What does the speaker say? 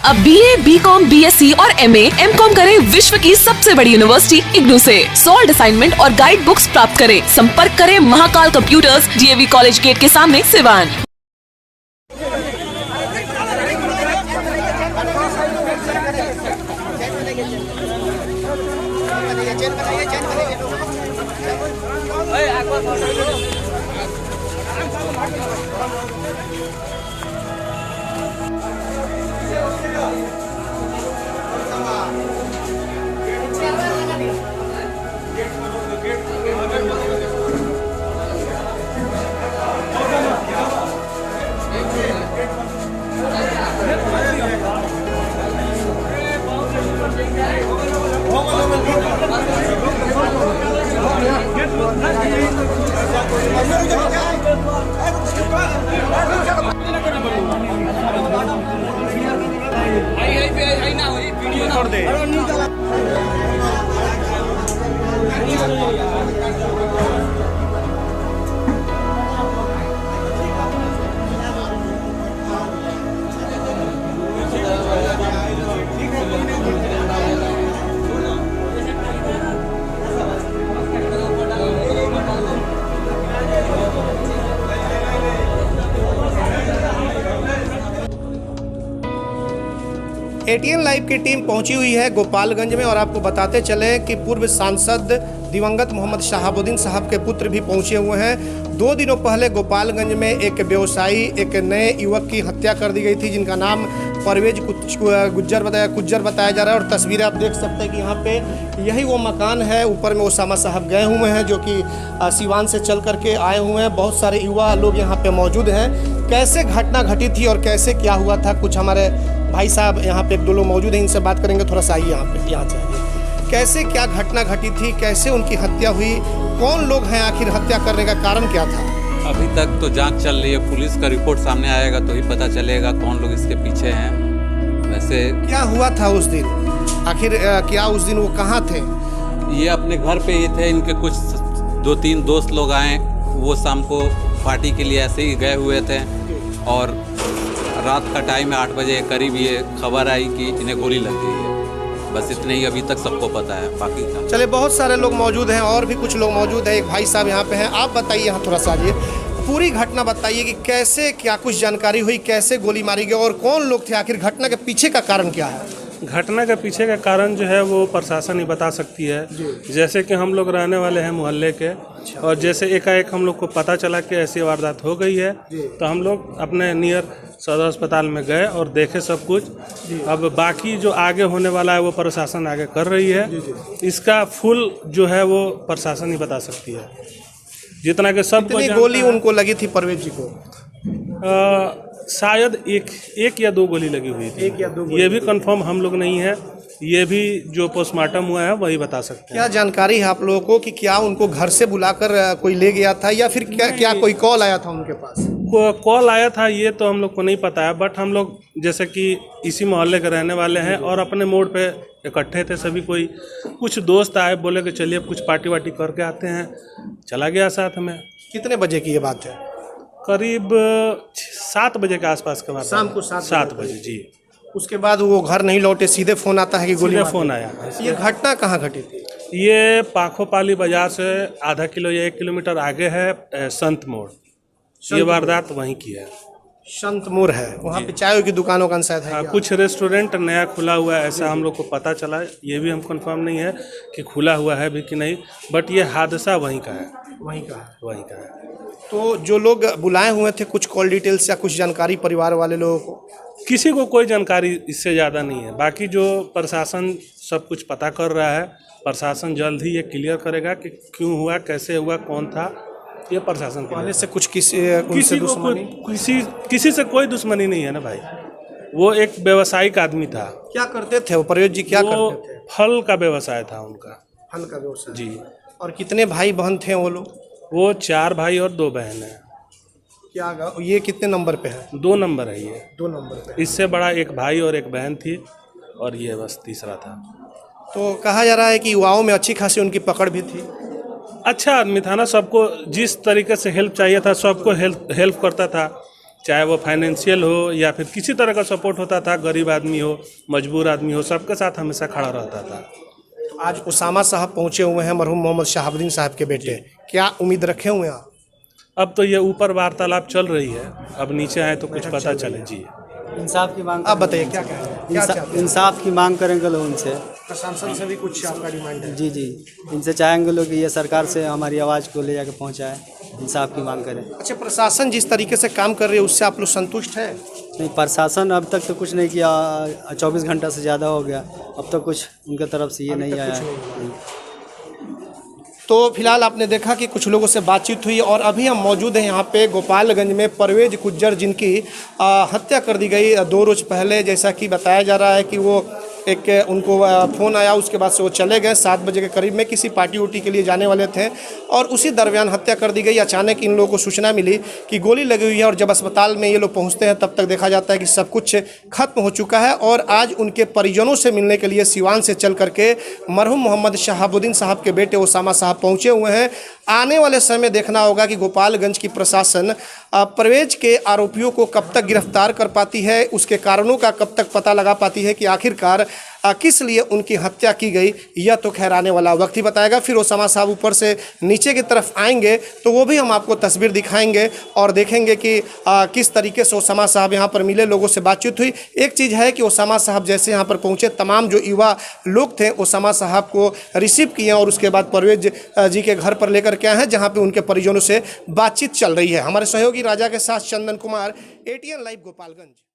अब BA, BCom, BSc और MA, MCom करें विश्व की सबसे बड़ी यूनिवर्सिटी इग्नू से। सॉल्ड असाइनमेंट और गाइड बुक्स प्राप्त करें। संपर्क करें Mahakal computers, DAV college gate के सामने, सिवान। ATN लाइव की टीम पहुंची हुई है गोपालगंज में और आपको बताते चले कि पूर्व सांसद दिवंगत मोहम्मद शहाबुद्दीन साहब के पुत्र भी पहुंचे हुए हैं। 2 दिनों पहले गोपालगंज में एक व्यवसायी, एक नए युवक की हत्या कर दी गई थी जिनका नाम परवेज गुज्जर बताया जा रहा है। और तस्वीरें आप देख सकते हैं कि यहाँ पे यही वो मकान है, ऊपर में ओसामा साहब गए हुए हैं जो कि सिवान से चल करके आए हुए हैं। बहुत सारे युवा लोग यहाँ पे मौजूद हैं। कैसे घटना घटी थी और कैसे क्या हुआ था, कुछ हमारे भाई साहब यहाँ पे 1-2 लोग मौजूद हैं, इनसे बात करेंगे। थोड़ा सा आइए यहाँ चाहिए। कैसे क्या घटना घटी थी, कैसे उनकी हत्या हुई, कौन लोग हैं, आखिर हत्या करने का कारण क्या था? अभी तक तो जांच चल रही है। पुलिस का रिपोर्ट सामने आएगा तो ही पता चलेगा कौन लोग इसके पीछे हैं। वैसे क्या हुआ था उस दिन, आखिर क्या उस दिन वो कहाँ थे? ये अपने घर पे ही थे। इनके कुछ 2-3 दोस्त लोग आए, वो शाम को पार्टी के लिए ऐसे ही गए हुए थे और रात का टाइम है, 8 बजे करीब ये खबर आई कि इन्हें गोली लग गई है। बस इतने ही अभी तक सबको पता है, बाकी का चले। बहुत सारे लोग मौजूद हैं और भी कुछ लोग मौजूद हैं। एक भाई साहब यहाँ पे हैं, आप बताइए यहाँ थोड़ा सा आइए, पूरी घटना बताइए कि कैसे क्या कुछ जानकारी हुई, कैसे गोली मारी गई और कौन लोग थे, आखिर घटना के पीछे का कारण क्या है? घटना के पीछे का कारण जो है वो प्रशासन ही बता सकती है। जैसे कि हम लोग रहने वाले हैं मोहल्ले के, और जैसे एकाएक हम लोग को पता चला कि ऐसी वारदात हो गई है तो हम लोग अपने नियर सदर अस्पताल में गए और देखे सब कुछ। अब बाकी जो आगे होने वाला है वो प्रशासन आगे कर रही है। इसका फुल जो है वो प्रशासन ही बता सकती है। जितना कि सब गोली उनको लगी थी परवेज जी को? शायद एक या 2 गोली लगी हुई थी। 1 या 2 ये भी कंफर्म हम लोग नहीं है, ये भी जो पोस्टमार्टम हुआ है वही बता सकते हैं। क्या जानकारी है आप लोगों को कि क्या उनको घर से बुलाकर कोई ले गया था या फिर क्या कोई कॉल आया था उनके पास? कॉल आया था ये तो हम लोग को नहीं पता है, बट हम लोग जैसे कि इसी मोहल्ले के रहने वाले हैं और अपने मोड़ पे इकट्ठे थे सभी। कोई कुछ दोस्त आए, बोले कि चलिए कुछ पार्टी वार्टी करके आते हैं, चला गया साथ में। कितने बजे की ये बात है? करीब 7 बजे के आसपास के बाद, शाम को 7 बजे जी। उसके बाद वो घर नहीं लौटे, सीधे फोन आता है कि गोली? फोन आया। ये घटना कहाँ घटी थी? ये पाखोपाली बाजार से आधा किलो या 1 किलोमीटर आगे है, संत मोड़। ये वारदात वहीं की है। संत मोड़ है, वहाँ पे चाय की दुकानों का शायद है। कुछ रेस्टोरेंट नया खुला हुआ है ऐसा हम लोग को पता चला। ये भी हम कंफर्म नहीं है कि खुला हुआ है भी कि नहीं, बट ये हादसा वहीं का है। वहीं का है। तो जो लोग बुलाए हुए थे, कुछ कॉल डिटेल्स या कुछ जानकारी परिवार वाले लोगों को? किसी को कोई जानकारी इससे ज़्यादा नहीं है। बाकी जो प्रशासन सब कुछ पता कर रहा है, प्रशासन जल्द ही ये क्लियर करेगा कि क्यों हुआ, कैसे हुआ, कौन था। ये प्रशासन पहले से कुछ किसी से कोई दुश्मनी नहीं है ना भाई। वो एक व्यवसायिक आदमी था। क्या करते थे वो परवेज जी, क्या करते थे? फल का व्यवसाय था उनका। फल का व्यवसाय जी। और कितने भाई बहन थे वो लोग? वो 4 भाई और 2 बहन है। क्या ये कितने नंबर पे है? 2 नंबर है ये। 2 नंबर पे। इससे बड़ा एक भाई और एक बहन थी और ये बस तीसरा था। तो कहा जा रहा है कि युवाओं में अच्छी खासी उनकी पकड़ भी थी। अच्छा आदमी था ना, सबको जिस तरीके से हेल्प चाहिए था सबको हेल्प करता था। चाहे वो फाइनेंशियल हो या फिर किसी तरह का सपोर्ट होता था, गरीब आदमी हो, मजबूर आदमी हो, सबके साथ हमेशा खड़ा रहता था। आज उसामा साहब पहुंचे हुए हैं, मरहूम मोहम्मद शहाबुद्दीन साहब के बेटे, क्या उम्मीद रखे हुए हैं आप? अब तो ये ऊपर वार्तालाप चल रही है, अब नीचे आए तो कुछ पता चले। जी इंसाफ की मांग आप बताइए क्या कह रहे हैं, क्या चाहते हैं? इंसाफ की मांग करेंगे लोग उनसे। प्रशासन से भी कुछ आपका डिमांड है? जी जी, इनसे चाहेंगे लोग कि ये सरकार से हमारी आवाज़ को ले जाके पहुंचाए, इंसाफ की मांग करें। अच्छा, प्रशासन जिस तरीके से काम कर रही है उससे आप लोग संतुष्ट हैं? नहीं, प्रशासन अब तक तो कुछ नहीं किया, 24 घंटा से ज़्यादा हो गया, अब तक कुछ उनके तरफ से ये नहीं आया है। तो फिलहाल आपने देखा कि कुछ लोगों से बातचीत हुई और अभी हम मौजूद हैं यहाँ पे गोपालगंज में परवेज गुज्जर, जिनकी हत्या कर दी गई 2 रोज़ पहले। जैसा कि बताया जा रहा है कि वो एक उनको फ़ोन आया, उसके बाद से वो चले गए 7 बजे के करीब में, किसी पार्टी उटी के लिए जाने वाले थे और उसी दरमियान हत्या कर दी गई। अचानक इन लोगों को सूचना मिली कि गोली लगी हुई है और जब अस्पताल में ये लोग पहुंचते हैं तब तक देखा जाता है कि सब कुछ खत्म हो चुका है। और आज उनके परिजनों से मिलने के लिए सिवान से चल करके मरहूम मोहम्मद शहाबुद्दीन साहब के बेटे उसामा साहब पहुँचे हुए हैं। आने वाले समय देखना होगा कि गोपालगंज की प्रशासन परवेज के आरोपियों को कब तक गिरफ्तार कर पाती है, उसके कारणों का कब तक पता लगा पाती है कि आखिरकार किस लिए उनकी हत्या की गई। यह तो खैर आने वाला वक्त ही बताएगा। फिर उसामा साहब ऊपर से नीचे की तरफ आएंगे तो वो भी हम आपको तस्वीर दिखाएंगे और देखेंगे कि किस तरीके से उसामा साहब यहाँ पर मिले, लोगों से बातचीत हुई। एक चीज़ है कि उसामा साहब जैसे यहाँ पर पहुँचे, तमाम जो युवा लोग थे उसामा साहब को रिसीव किए और उसके बाद परवेज जी के घर पर लेकर के आए हैं, जहाँ पर उनके परिजनों से बातचीत चल रही है। हमारे सहयोगी राजा के साथ चंदन कुमार, ATN लाइव गोपालगंज।